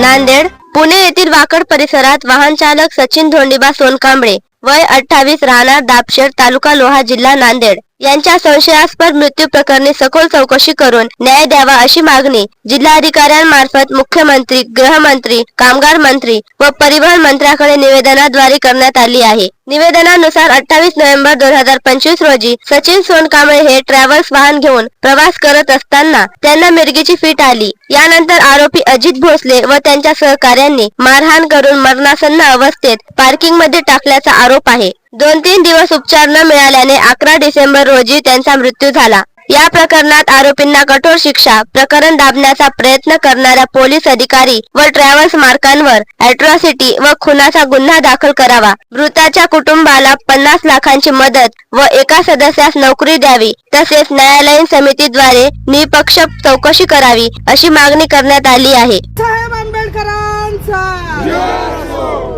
नांदेड पुणे येथील वाकड परिसरात वाहन चालक सचिन धोंडीबा सोनकांबळे वय 28 राहणार दापशेड तालुका लोहा जिल्हा नांदेड यांच्या संशयास्पद मृत्यू प्रकरणी सखोल चौकशी करून न्याय द्यावा अशी मागणी जिल्हाधिकाऱ्यांमार्फत मुख्यमंत्री, गृहमंत्री, कामगार मंत्री व परिवहन मंत्र्याकडे निवेदनाद्वारे करण्यात आली आहे। निवेदनानुसार 28 नोव्हेंबर 2025 रोजी सचिन सोनकांबळे हे ट्रॅव्हल्स वाहन घेऊन प्रवास करत असताना त्यांना मिरगीची फिट आली। यानंतर आरोपी अजित भोसले व त्यांच्या सहकाऱ्यांनी मारहाण करून मरणासन्न अवस्थेत पार्किंग मध्ये टाकल्याचा आरोप आहे। 2-3 दिवस उपचार न मिळाल्याने 11 डिसेंबर रोजी त्यांचा मृत्यू झाला। या प्रकरणात आरोपींना कठोर शिक्षा, प्रकरण दाबण्याचा प्रयत्न करणाऱ्या पोलीस अधिकारी व ट्रॅव्हल्स मालकांवर अॅट्रॉसिटी व खुनाचा गुन्हा दाखल करावा। मृताच्या कुटुंबाला 50 लाखांची मदत व एका सदस्यास नोकरी द्यावी तसेच न्यायालयीन समितीद्वारे निष्पक्ष चौकशी करावी अशी मागणी करण्यात आली आहे। साहेब आंबेडकरांचा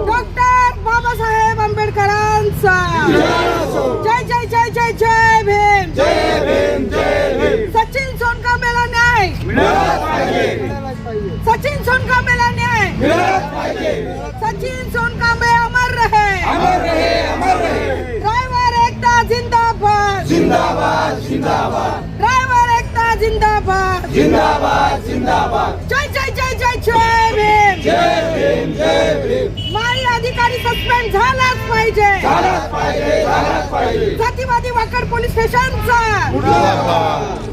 डॉक्टर बाबासाहेब आंबेडकरांचा जय जय जय जय जय भीम जय भीम जय भीम। सचिन सोनकांबळेला न्याय मिळाला पाहिजे, सचिन सोनकांबळेला न्याय मिळाला पाहिजे, सचिन सोनकांबळे अमर रहे, अमर रहे, अमर रहे। ड्राइवर एकता जिंदाबाद जिंदाबाद जिंदाबाद, ड्राइवर एकता जिंदाबाद जिंदाबाद जिंदाबाद। जय जय जय जय जय भीम जय भीम जय भीम। माई अधिकारी सस्पेंड झालाच पाहिजे, झालाच पाहिजे, झालाच पाहिजे। जातीवादी वाकड पोलीस स्टेशनचा मुर्दाबाद।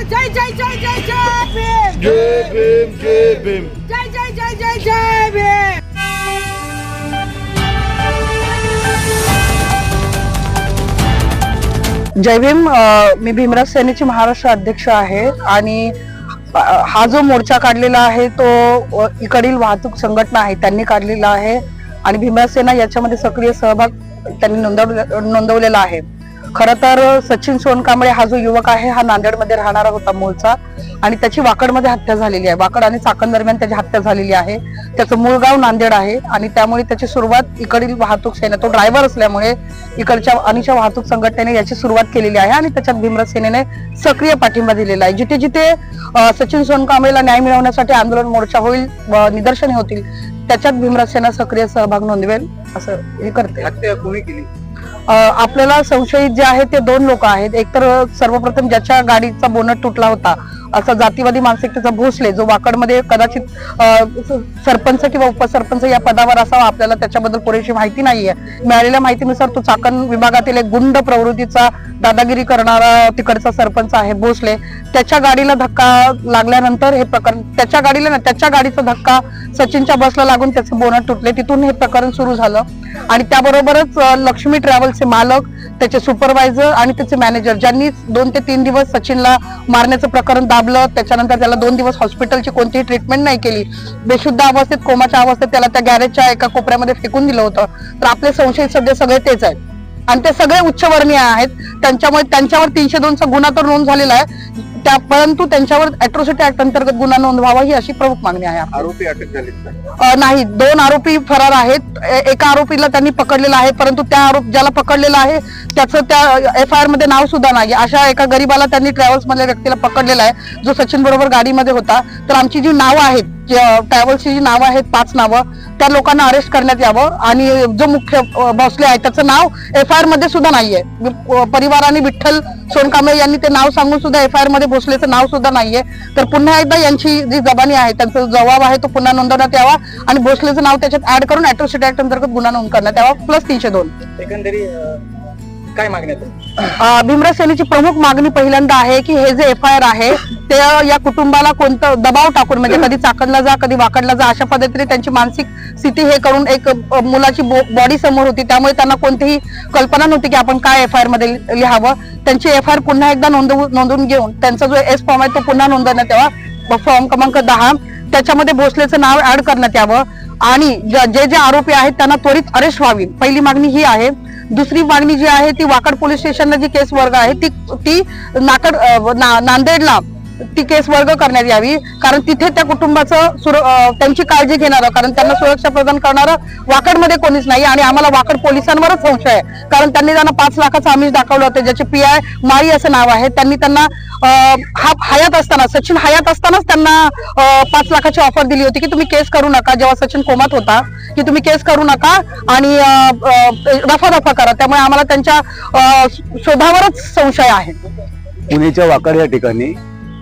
जय जय जय जय जय भीम जय भीम जय भीम, जय जय जय जय जय भीम। जय भीम। मी भीमराज सेनेची महाराष्ट्र अध्यक्ष आहे आणि हा जो मोर्चा काढलेला आहे तो इकडील वाहतूक संघटना आहे त्यांनी काढलेला आहे आणि भीमराज सेना याच्यामध्ये सक्रिय सहभाग त्यांनी नोंदवलेला आहे। खरं तर सचिन सोनकांबळे हा जो युवक आहे हा नांदेडमध्ये राहणारा होता मूळचा आणि त्याची वाकडमध्ये हत्या झालेली आहे। वाकड आणि चाकण दरम्यान त्याची हत्या झालेली आहे। त्याचं मूळ गाव नांदेड आहे आणि त्यामुळे त्याची सुरुवात इकडील वाहतूक सेना, तो ड्रायव्हर असल्यामुळे इकडच्या अनिशा वाहतूक संघटनेने याची सुरुवात केलेली आहे आणि त्याच्यात भीमराज सेनेने सक्रिय पाठिंबा दिलेला आहे। जिथे जिथे सचिन सोनकांबळेला न्याय मिळवण्यासाठी आंदोलन, मोर्चा होईल, निदर्शने होतील त्याच्यात भीमराज सेना सक्रिय सहभाग नोंदवेल असं हे करते। हत्या कोणी केली? आपल्याला संशयित जे आहेत ते 2 लोक आहेत। एक तर सर्वप्रथम ज्याच्या गाडीचा बोनट तुटला होता असा जातीवादी मानसिकतेचा भोसले, जो वाकडमध्ये कदाचित सरपंच किंवा उपसरपंच या पदावर असावा, आपल्याला त्याच्याबद्दल पुरेशी माहिती नाहीये। मिळालेल्या माहितीनुसार तो चाकण विभागातील एक गुंड प्रवृत्तीचा, दादागिरी करणारा तिकडचा सरपंच आहे भोसले। त्याच्या गाडीला धक्का लागल्यानंतर हे प्रकरण, त्याच्या गाडीला ना, त्याच्या गाडीचा धक्का सचिनच्या बसला लागून त्याचं बोनट तुटले, तिथून हे प्रकरण सुरू झालं आणि त्याबरोबरच लक्ष्मी ट्रॅव्हल्सचे मालक, त्याचे सुपरवायझर आणि त्याचे मॅनेजर ज्यांनी 2 ते 3 दिवस सचिनला मारण्याचं प्रकरण दाबलं, त्याच्यानंतर त्याला 2 दिवस हॉस्पिटलची कोणतीही ट्रीटमेंट नाही केली, बेशुद्ध अवस्थेत, कोमाच्या अवस्थेत त्याला त्या गॅरेजच्या एका कोपऱ्यामध्ये फेकून दिलं होतं। तर आपले संशयित सध्या सगळे तेच आहेत आणि ते सगळे उच्चवर्णीय आहेत। त्यांच्यामुळे त्यांच्यावर 302 चा गुन्हा तर नोंद झालेला आहे, परंतु त्यांच्यावर अॅट्रॉसिटी ऍक्ट अंतर्गत गुन्हा नोंदवावा ही अशी प्रमुख मागणी आहे। आरोपी अटक झाले नाही, 2 आरोपी फरार आहेत। एका आरोपीला त्यांनी पकडलेला आहे, परंतु त्या ज्याला पकडलेला आहे त्याचं त्या FIR मध्ये नाव सुद्धा नाही। अशा एका गरीबाला त्यांनी ट्रॅव्हल्स मधल्या व्यक्तीला पकडलेला आहे जो सचिन बरोबर गाडीमध्ये होता। तर आमची जी नावं आहेत, ट्रॅव्हल्सची जी नावं आहेत, 5 नावं, त्या लोकांना अरेस्ट करण्यात यावं आणि जो मुख्य भोसले आहे त्याचं नाव FIR मध्ये सुद्धा नाहीये। परिवाराने विठ्ठल सोनकांबळे यांनी ते नाव सांगून सुद्धा FIR मध्ये भोसलेचं नाव सुद्धा नाहीये। तर पुन्हा एकदा यांची जी जबानी आहे, त्यांचा जबाब आहे तो पुन्हा नोंदवण्यात यावा आणि भोसलेचं नाव त्याच्यात ऍड करून अॅट्रॉसिटी ऍक्ट अंतर्गत गुन्हा नोंद करण्यात यावा प्लस 302। एकंदरीत काय मागण्यात? भीमराज सेनेची प्रमुख मागणी पहिल्यांदा आहे की हे जे FIR आहे ते या कुटुंबाला कोणतं दबाव टाकून, म्हणजे कधी चाकणला जा, कधी वाकडला जा, अशा पद्धतीने त्यांची मानसिक स्थिती हे करून, एक मुलाची बॉडी समोर होती त्यामुळे त्यांना कोणतीही कल्पना नव्हती की आपण काय FIR मध्ये लिहावं। त्यांची FIR पुन्हा एकदा नोंदवून घेऊन त्यांचा जो S फॉर्म आहे तो पुन्हा नोंदवण्यात यावा, फॉर्म क्रमांक 10, त्याच्यामध्ये भोसलेचं नाव ऍड करण्यात यावं आणि जे आरोपी आहेत त्यांना त्वरित अरेस्ट व्हावी। पहिली मागणी ही आहे। दुसरी मागणी जी आहे ती वाकड पोलीस स्टेशनला जी केस वर्ग आहे ती नांदेडला ती केस वर्ग करण्यात यावी, कारण तिथे त्या कुटुंबाचं त्यांची काळजी घेणारं, कारण त्यांना सुरक्षा प्रदान करणारं वाकडमध्ये कोणीच नाही आणि आम्हाला वाकड पोलिसांवरच संशय आहे, कारण त्यांनी त्यांना 5 लाखाचं आमिष दाखवलं होतं, ज्याचे PI माळी असं नाव आहे। त्यांनी त्यांना हा हयात असताना, सचिन हयात असतानाच त्यांना 5 लाखाची ऑफर दिली होती की तुम्ही केस करू नका, जेव्हा सचिन कोमात होता, की तुम्ही केस करू नका आणि रफा करा. त्यामुळे आम्हाला त्यांच्या शोधावरच संशय आहे. पुण्याच्या वाकड या ठिकाणी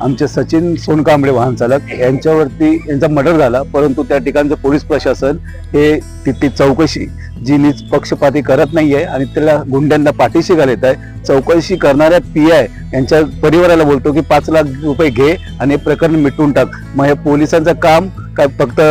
आमचे सचिन सोनकांबळे वाहन चालक यांचा मर्डर झाला, परंतु त्या ठिकाणचं पोलीस प्रशासन हे तिथली चौकशी जी नीच पक्षपाती करत नाहीये आणि त्याला गुंड्यांना पाठीशी घालत आहे. चौकशी करणाऱ्या PI यांच्या परिवाराला बोलतो की 5 लाख रुपये घे आणि हे प्रकरण मिटवून टाक. मग हे पोलिसांचं काम काय फक्त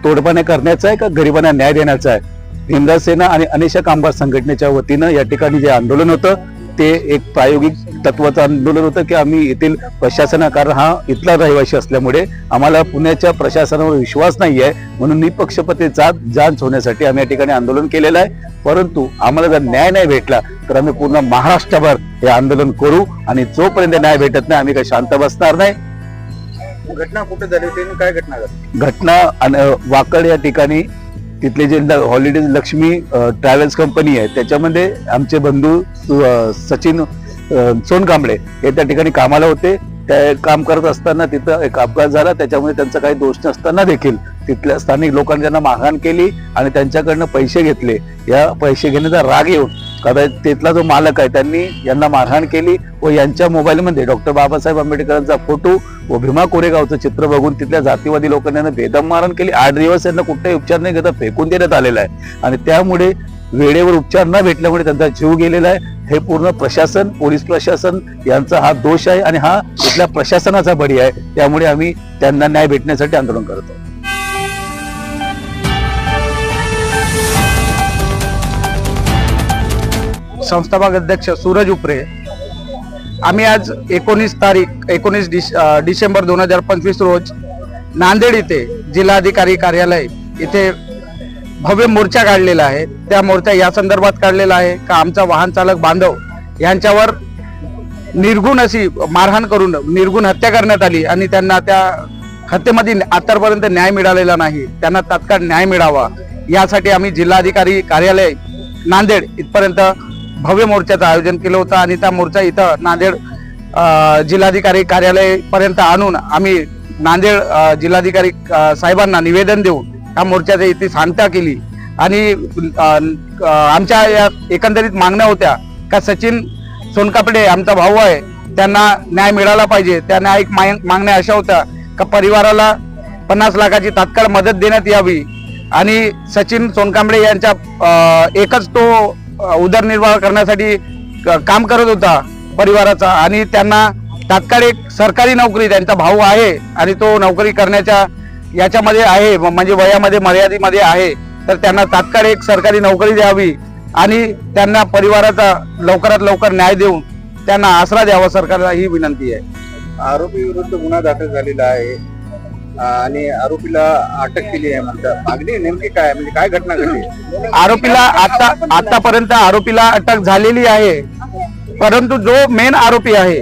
तोडपाने करण्याचं आहे का गरिबांना न्याय देण्याचा आहे? भीमराव सेना आणि अनिशा कामगार संघटनेच्या वतीनं या ठिकाणी जे आंदोलन होतं ते एक प्रायोगिक तत्वाचं आंदोलन होतं की आम्ही येथील प्रशासना, कारण हा इथला रहिवासी असल्यामुळे आम्हाला पुण्याच्या प्रशासनावर विश्वास नाही आहे, म्हणून निपक्षपाती जांच होण्यासाठी आम्ही या ठिकाणी आंदोलन केलेलं आहे. परंतु आम्हाला जर न्याय नाही भेटला तर आम्ही पूर्ण महाराष्ट्रभर हे आंदोलन करू आणि जोपर्यंत न्याय भेटत नाही आम्ही काही शांत बसणार नाही. घटना कुठे झाली होती आणि काय घटना झाली? घटना वाकड या ठिकाणी तिथले जे हॉलिडेज लक्ष्मी ट्रॅव्हल्स कंपनी आहे त्याच्यामध्ये आमचे बंधू सचिन सोनकांबळे हे त्या ठिकाणी कामाला होते. ते काम करत असताना तिथं एक अपघात झाला, त्याच्यामुळे त्यांचा काही दोष नसताना देखील तिथल्या स्थानिक लोकांनी त्यांना मारहाण केली आणि त्यांच्याकडनं पैसे घेतले. या पैसे घेण्याचा राग येऊन कदाचित तिथला जो मालक आहे त्यांनी यांना मारहाण केली व यांच्या मोबाईलमध्ये डॉक्टर बाबासाहेब आंबेडकरांचा फोटो व भीमा कोरेगावचं चित्र बघून तिथल्या जातीवादी लोकांनी यांना बेदम मारहाण केली. 8 दिवस यांना कुठलाही उपचार नाही घेता फेकून देण्यात आलेला आहे आणि त्यामुळे वेळेवर उपचार न भेटल्यामुळे त्यांचा जीव गेलेला आहे. हे पूर्ण प्रशासन, पोलीस प्रशासन यांचा हा दोष आहे आणि हा इथल्या प्रशासनाचा बळी आहे. त्यामुळे आम्ही त्यांना न्याय भेटण्यासाठी आंदोलन करतो. संस्थापक अध्यक्ष सूरज उपरे, आम्ही आज 19 डिसेंबर 2025 रोज नांदेड इथे जिल्हाधिकारी कार्यालय इथे भव्य मोर्चा काढलेला आहे. त्या मोर्चा या संदर्भात काढलेला आहे का आमचा वाहन चालक बांधव यांच्यावर निर्गुण अशी मारहाण करून निर्गुण हत्या करण्यात आली आणि त्यांना त्या हत्येमध्ये आतापर्यंत न्याय मिळालेला नाही. त्यांना तात्काळ न्याय मिळावा यासाठी आम्ही जिल्हाधिकारी कार्यालय नांदेड इथपर्यंत भव्य मोर्चाचं आयोजन केलं होतं आणि त्या मोर्चा इथं नांदेड जिल्हाधिकारी कार्यालय पर्यंत आणून आम्ही नांदेड जिल्हाधिकारी साहेबांना निवेदन देऊन या मोर्चाची इथे सांगता केली आणि आमच्या या एकंदरीत मागण्या होत्या का सचिन सोनकांबळे आमचा भाऊ आहे, त्यांना न्याय मिळाला पाहिजे. त्या न्यायिक मागण्या अशा होत्या का परिवाराला 50 लाखाची तात्काळ मदत देण्यात यावी आणि सचिन सोनकांबळे यांच्या एकच तो उदरनिर्वाह करण्यासाठी काम करत होता परिवाराचा आणि त्यांना तात्काळ एक सरकारी नोकरी, त्यांचा भाऊ आहे आणि तो नोकरी करण्याच्या याच्यामध्ये आहे, म्हणजे वयामध्ये मर्यादेमध्ये आहे, तर त्यांना तात्काळ एक सरकारी नोकरी द्यावी आणि त्यांना परिवाराचा लवकरात लवकर न्याय देऊन त्यांना आसरा द्यावा सरकारला, ही विनंती आहे. आरोपी विरुद्ध गुन्हा दाखल झालेला आहे आणि आरोपीला अटक केली आहे म्हणतात. मागणी नेमकी काय, म्हणजे काय घटना घडली? आरोपीला आतापर्यंत आरोपीला अटक झालेली आहे, परंतु जो मेन आरोपी आहे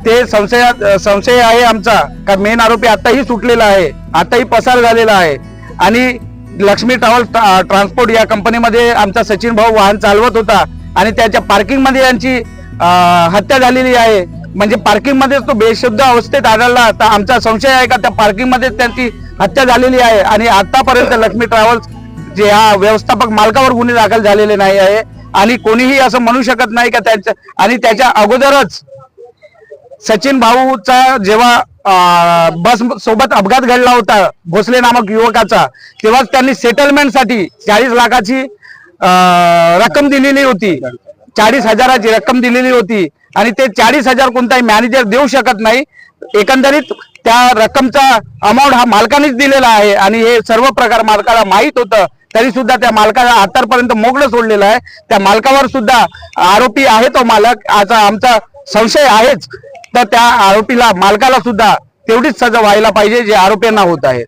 ते संशय आहे आमचा का मेन आरोपी आताही सुटलेला आहे, आताही पसार झालेला आहे आणि लक्ष्मी ट्रान्सपोर्ट या कंपनीमध्ये आमचा सचिन भाऊ वाहन चालवत होता आणि त्याच्या पार्किंग मध्ये यांची हत्या झालेली आहे. म्हणजे पार्किंग मध्ये तो बेशुद्ध अवस्थेत आढळला, तर आमचा संशय आहे का त्या पार्किंग मध्ये त्यांची हत्या झालेली आहे आणि आतापर्यंत लक्ष्मी ट्रॅव्हल्स जे हा व्यवस्थापक मालकावर गुन्हे दाखल झालेले नाही आहे आणि कोणीही असं म्हणू शकत नाही का त्यांच्या, आणि त्याच्या अगोदरच सचिन भाऊचा जेव्हा बस सोबत अपघात घडला होता भोसले नामक युवकाचा, तेव्हा त्यांनी सेटलमेंटसाठी 40 लाखाची रक्कम दिलेली होती, 40,000ची रक्कम दिलेली होती आणि ते 40,000 कोणताही मॅनेजर देऊ शकत नाही. एकंदरीत त्या रक्कमचा अमाऊंट हा मालकानेच दिलेला आहे आणि हे सर्व प्रकार मालकाला माहित होतं, तरी सुद्धा त्या मालकाला आतापर्यंत मोकळं सोडलेलं आहे. त्या मालकावर सुद्धा आरोपी आहे तो मालक, आता आमचा संशय आहेच, तर त्या आरोपीला मालकाला सुद्धा तेवढीच सजा व्हायला पाहिजे जे आरोपींना होत आहे.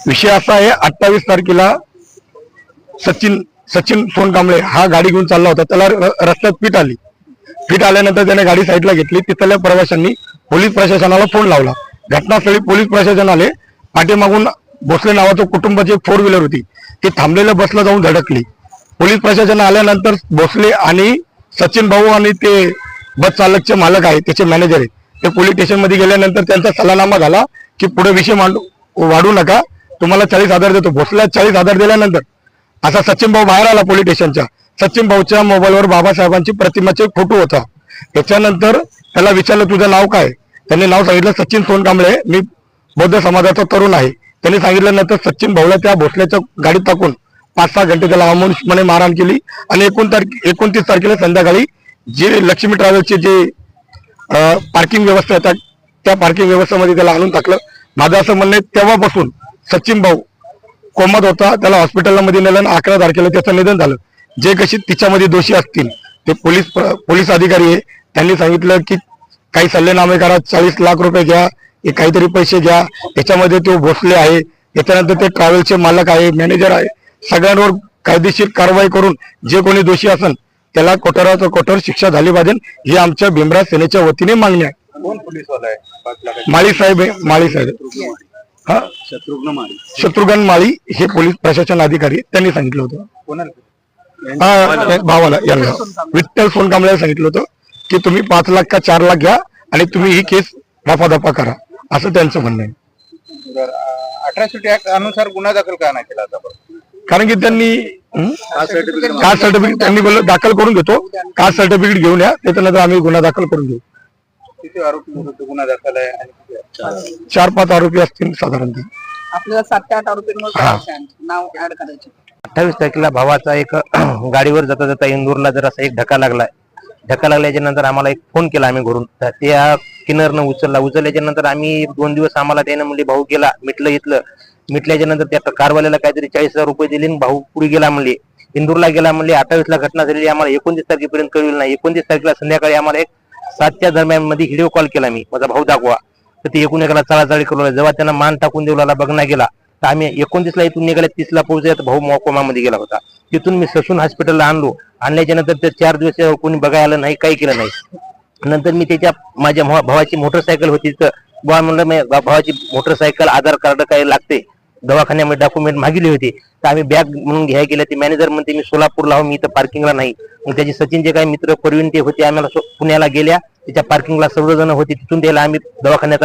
विषय असा आहे, 28 तारखेला सचिन सोनकांबळे हा गाडी घेऊन चालला होता. त्याला रस्त्यात फिट आल्यानंतर त्याने गाडी साईडला घेतली. तिथल्या प्रवाशांनी पोलीस प्रशासनाला फोन लावला. घटनास्थळी पोलीस प्रशासन आले. पाठीमागून भोसले नावाचं कुटुंबाची 4 व्हीलर होती, ती थांबलेल्या बसला जाऊन धडकली पोलीस प्रशासन आल्यानंतर भोसले आणि सचिन भाऊ आणि ते बस चालकचे मालक आहे, त्याचे मॅनेजर आहे, ते पोलीस स्टेशन मध्ये गेल्यानंतर त्यांचा सल्लानामा झाला की पुढे विषय वाढू नका, तुम्हाला 40,000 देतो. भोसल्यात 40,000 दिल्यानंतर असा सचिन भाऊ बाहेर आला पोलीस स्टेशनच्या. सचिन भाऊच्या मोबाईलवर बाबासाहेबांची प्रतिमाचे फोटो होता. त्याच्यानंतर त्याला विचारलं तुझं नाव काय, त्यांनी नाव सांगितलं सचिन सोनकांबळे, मी बौद्ध समाजाचा तरुण आहे. त्यांनी सांगितल्यानंतर सचिन भाऊला त्या भोसल्याच्या गाडीत टाकून 5-6 घंटे त्याला अमानुषपणे मारहाण केली आणि 29 तारखेला संध्याकाळी जे लक्ष्मी ट्रॅव्हल्सचे जे पार्किंग व्यवस्था आहे त्या पार्किंग व्यवस्थेमध्ये त्याला आणून टाकलं. माझं असं म्हणणं आहे तेव्हापासून सचिन भाऊ कोमात होता, त्याला हॉस्पिटलला मध्ये नेलं आणि 11 तारखेला त्याचं निधन झालं. जे कशी तिच्यामध्ये दोषी असतील ते पोलीस अधिकारी आहे, त्यांनी सांगितलं की काही सल्लेनामे करा, 40 लाख रुपये घ्या, हे काहीतरी पैसे घ्या. त्याच्यामध्ये तो भोसले आहे, त्याच्यानंतर ते ट्रॅव्हल्सचे मालक आहे, मॅनेजर आहे, सगळ्यांवर कायदेशीर कारवाई करून जे कोणी दोषी असेल त्याला कठोरात कठोर शिक्षा झाली पाहिजे, ही आमच्या भीमराज सेनेच्या वतीने मागणी आहे. कोण पोलीसवाला आहे? 5 लाखाची माळी साहेब आहे, माळी साहेब हा शत्रुघ्न माळी हे पोलीस प्रशासन अधिकारी आहेत, त्यांनी सांगितलं होतं. कोणाला? भावाला यांना विठ्ठल सोनकांबळेला सांगितलं होतं की तुम्ही 5 लाख का 4 लाख घ्या आणि तुम्ही ही केस रफादफा करा, असं त्यांचं म्हणणं आहे. 1860 ऍक्ट अनुसार गुन्हा दाखल का नाही केला आता? कारण की त्यांनी कास्ट सर्टिफिकेट त्यांनी बोललं दाखल करून घेतो, कास्ट सर्टिफिकेट घेऊन या, त्याच्यानंतर आम्ही गुन्हा दाखल करून घेऊ. किती आरोपी विरुद्ध गुन्हा दाखल आहे आणि किती? 4-5 आरोपी असतील साधारणतः. आपल्याला 7 ते 8 आरोपींवर नाव ऍड करायचे. 28 तारखेला भावाचा एक गाडीवर जाता जाता इंदूरला जर असा एक धक्का लागल्याच्या नंतर आम्हाला एक फोन केला आम्ही घरून, तर त्या किन्नरनं उचलल्याच्या नंतर आम्ही 2 दिवस आम्हाला त्यानं म्हणले भाऊ गेला, मिटल्याच्या नंतर त्या कारवाल्याला काहीतरी 40,000 रुपये दिले आणि भाऊ पुढे गेला म्हणले, इंदूरला गेला म्हणले. 28 ला घटना झालेली आम्हाला 29 तारखेपर्यंत कळविलं नाही. 29 तारखेला संध्याकाळी आम्हाला एक 7च्या दरम्यान मध्ये व्हिडिओ कॉल केला मी, माझा भाऊ दाखवा, तर ते 19 चाळाचाळी करू लागला. जेव्हा त्यांना मान टाकून देवला बघणं गेला तर आम्ही 29 ला इथून निघाले, 30 ला पोहोचले तर भाऊ कोमामध्ये गेला होता. तिथून मी ससून हॉस्पिटलला आणल्याच्या नंतर ते 4 दिवस कोणी बघायला आलं नाही, काही केलं नाही. नंतर मी माझ्या भावाची मोटरसायकल होती, तर बुवा म्हणलं भावाची मोटरसायकल आधार कार्ड काय लागते, दवाखान्यामध्ये डॉक्युमेंट मागितली होती, तर आम्ही बॅग म्हणून घ्यायला गेले. ते मॅनेजर म्हणते मी सोलापूरला हो, मी इथं पार्किंगला नाही. मग त्याचे सचिनचे काही मित्र परवीन ते होते, आम्हाला पुण्याला गेल्या, त्याच्या पार्किंगला सर्वजण होते, तिथून त्याला आम्ही दवाखान्यात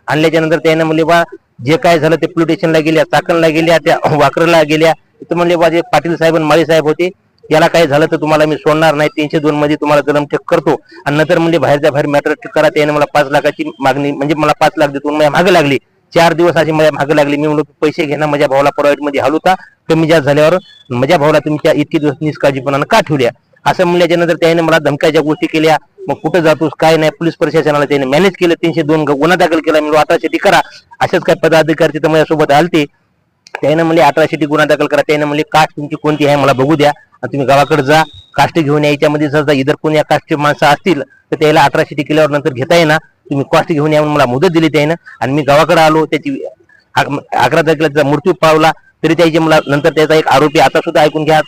आणल्याच्या नंतर त्याने म्हणले बा जे काय झालं ते पोलीस स्टेशनला गेल्या, चाकणला गेल्या, त्या वाकरला गेल्या. तिथं म्हणले बा जे पाटील साहेब आणि माळी साहेब होते, याला काय झालं तर तुम्हाला मी सोडणार नाही, 302 मध्ये तुम्हाला जलमठेक करतो. आणि नंतर म्हणजे बाहेरच्या बाहेर मॅटर करा. त्याने मला 5 लाखाची मागणी, म्हणजे मला 5 लाख देतो, माझ्या मागे लागली. 4 दिवस अशी माझ्या मागे लागली. मी म्हणलो पैसे घेणं माझ्या भावाला प्रायव्हेट मध्ये हलवता, कमी जास्त झाल्यावर माझ्या भावाला तुमच्या इतके दिवस निष्काळजीपणानं का ठेवल्या, असं म्हणल्याच्या नंतर त्याने मला धमक्याच्या गोष्टी केल्या. मग कुठं जातोस काय नाही, पोलीस प्रशासनाला त्याने मॅनेज केलं, 302 गुन्हा दाखल केला. मी 18 करा. असेच काय पदाधिकारी तिथं माझ्यासोबत आलते, त्याने म्हणले 18 गुन्हा दाखल करा. त्याने म्हणले कास्ट तुमची कोणती आहे मला बघू द्या, तुम्ही गावाकडे जा, कास्ट घेऊन याच्यामध्ये जर इतर कोणी या कास्टचे माणसं असतील तर त्याला 18 केल्यावर नंतर घेता येणार, तुम्ही कास्ट घेऊन या म्हणून मला मुदत दिली त्यानं. आणि मी गावाकडे आलो, त्याची 11 तारखेला मृत्यू पावला. तरी त्याची मला नंतर त्याचा एक आरोपी, आता सुद्धा ऐकून घ्या,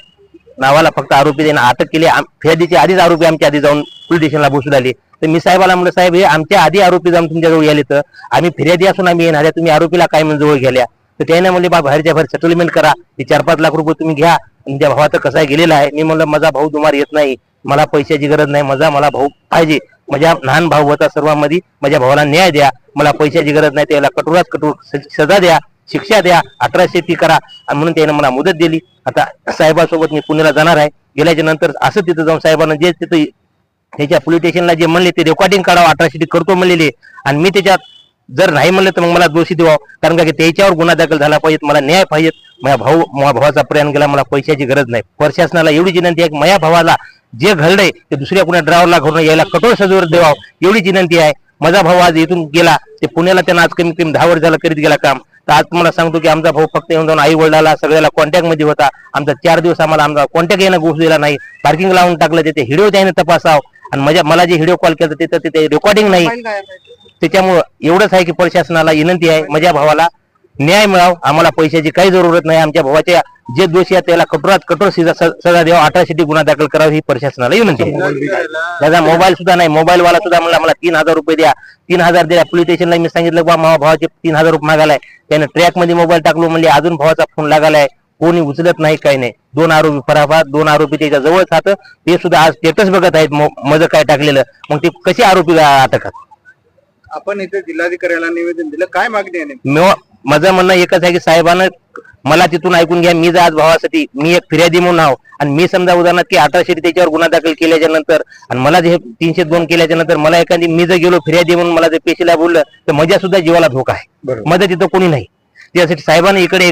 नावाला फक्त आरोपी त्यानं अटक केली. फिर्यादीचे आधीच आरोपी आमच्या आधी जाऊन पोलीस स्टेशनला बसू आले. तर मी साहेबाला म्हणलं साहेब हे आमच्या आधी आरोपी जाऊन तुमच्याजवळ आले, तर आम्ही फिर्यादी असून आम्ही येणार, तुम्ही आरोपीला काय म्हणून जवळ घ्याल्या. तर त्याने म्हणले बा बाहेरच्या बाहेर सेटलमेंट करा, ते 4-5 लाख रुपये तुम्ही घ्या. तुमच्या भावाचं कसं आहे गेलेला आहे. मी म्हणलं माझा भाऊ तुम्हाला येत नाही, मला पैशाची गरज नाही, मला भाऊ पाहिजे, माझ्या लहान भाऊ होता सर्वांमध्ये, माझ्या भावाला न्याय द्या, मला पैशाची गरज नाही, त्याला कठोरात कठोर सजा द्या, शिक्षा द्या, 18 करा. आणि म्हणून त्याने मला मुदत दिली. आता साहेबासोबत मी पुण्याला जाणार आहे. गेल्याच्या नंतर असं तिथं जाऊन साहेबांना जे तिथं त्याच्या पोलीस स्टेशनला जे म्हणले ते रेकॉर्डिंग काढावं, 18 करतो म्हणलेले, आणि मी त्याच्यात जर नाही म्हणलं तर मग मला दोषी देवा, कारण का त्याच्यावर गुन्हा दाखल झाला पाहिजे, मला न्याय पाहिजे. माझ्या भावाचा प्रयाण गेला, मला पैशाची गरज नाही. प्रशासनाला एवढी विनंती आहे की माझ्या भावाला जे घडलंय ते दुसऱ्या कुणा ड्रायव्हरला घडून यायला कठोर सजवर द्यावं, एवढीच विनंती आहे. माझा भाऊ आज इथून गेला, ते पुण्याला त्यांना आज कमीत कमी 10 वर्ष झालं करीत गेला काम. तर आज तुम्हाला सांगतो की आमचा भाऊ फक्त येऊन जाऊन आई वडिलाला सगळ्याला कॉन्टॅक्ट मध्ये होता. आमचा 4 दिवस आमचा कॉन्टॅक्ट येणं गोष्ट दिला नाही. पार्किंग लावून टाकलं, ते व्हिडिओ त्याने तपासाव, आणि मला जे व्हिडिओ कॉल केला तिथे रेकॉर्डिंग नाही. त्याच्यामुळं एवढंच आहे की प्रशासनाला विनंती आहे माझ्या भावाला न्याय मिळावा, आम्हाला पैशाची काही जरूरत नाही. आमच्या भावाच्या जे दोषी आहेत त्याला कठोरात कठोर सजा द्यावा, 18 गुन्हा दाखल करावा, ही प्रशासनाला विनंती आहे. त्याचा मोबाईल सुद्धा नाही, मोबाईल वाला सुद्धा म्हणला मला 3,000 रुपये द्या. 3,000 द्या. पोलीस स्टेशनला मी सांगितलं बा माझ्या भावाचे 3,000 रुपये मागायलाय. त्याने ट्रॅक मध्ये मोबाईल टाकलो, म्हणजे अजून भावाचा फोन लागालाय, कोणी उचलत नाही काही नाही. 2 आरोपी फराफार, 2 आरोपी त्याच्या जवळ राहतं, ते सुद्धा आज स्टेटस बघत आहेत मज काय टाकलेलं. मग ते कसे आरोपी अटक? आपण इथे जिल्हाधिकाऱ्याला निवेदन दिलं, काय मागणी आहे नेमकी? माझं म्हणणं एकच आहे की साहेबांना मला तिथून ऐकून घ्या. मी जर आज भावासाठी मी एक फिर्यादी म्हणून आहो आणि मी समजा उदाहरणार्थ की 1800 त्याच्यावर गुन्हा दाखल केल्याच्या नंतर आणि मला जे 302 केल्याच्या नंतर मला एखादी मी जर गेलो फिर्यादी म्हणून मला जर पेशीला बोललं तर माझ्या सुद्धा जीवाला धोका आहे. माझं तिथं कोणी नाही. त्यासाठी साहेबांना इकडे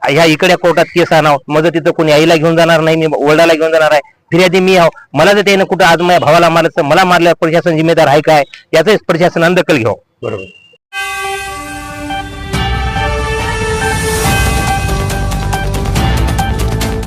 ह्या इकडे कोर्टात केस आणावं. माझं तिथं कोणी आईला घेऊन जाणार नाही, मी वडिलाला घेऊन जाणार आहे. फिर्यादी मी आहो. मला जर त्यानं कुठं आज माझ्या भावाला मारलं तर मला मारलं प्रशासन जिम्मेदार आहे काय, याच प्रशासनानं दखल घ्यावं. बरोबर.